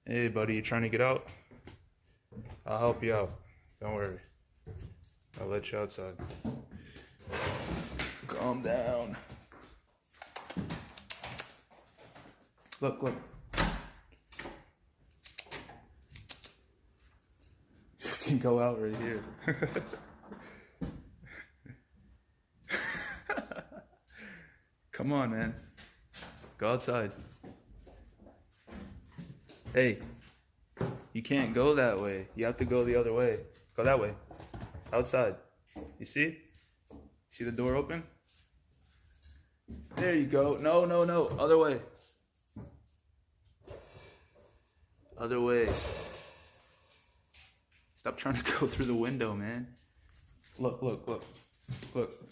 Hey, buddy, you trying to get out? I'll help you out. Don't worry. I'll let you outside. Calm down. Look, look. You can go out right here. Come on, man. Go outside. Hey, you can't go that way. You have to go the other way. Go that way. Outside. You see? See the door open? There you go. No, no, no. Other way. Other way. Stop trying to go through the window, man. Look, look, look. Look.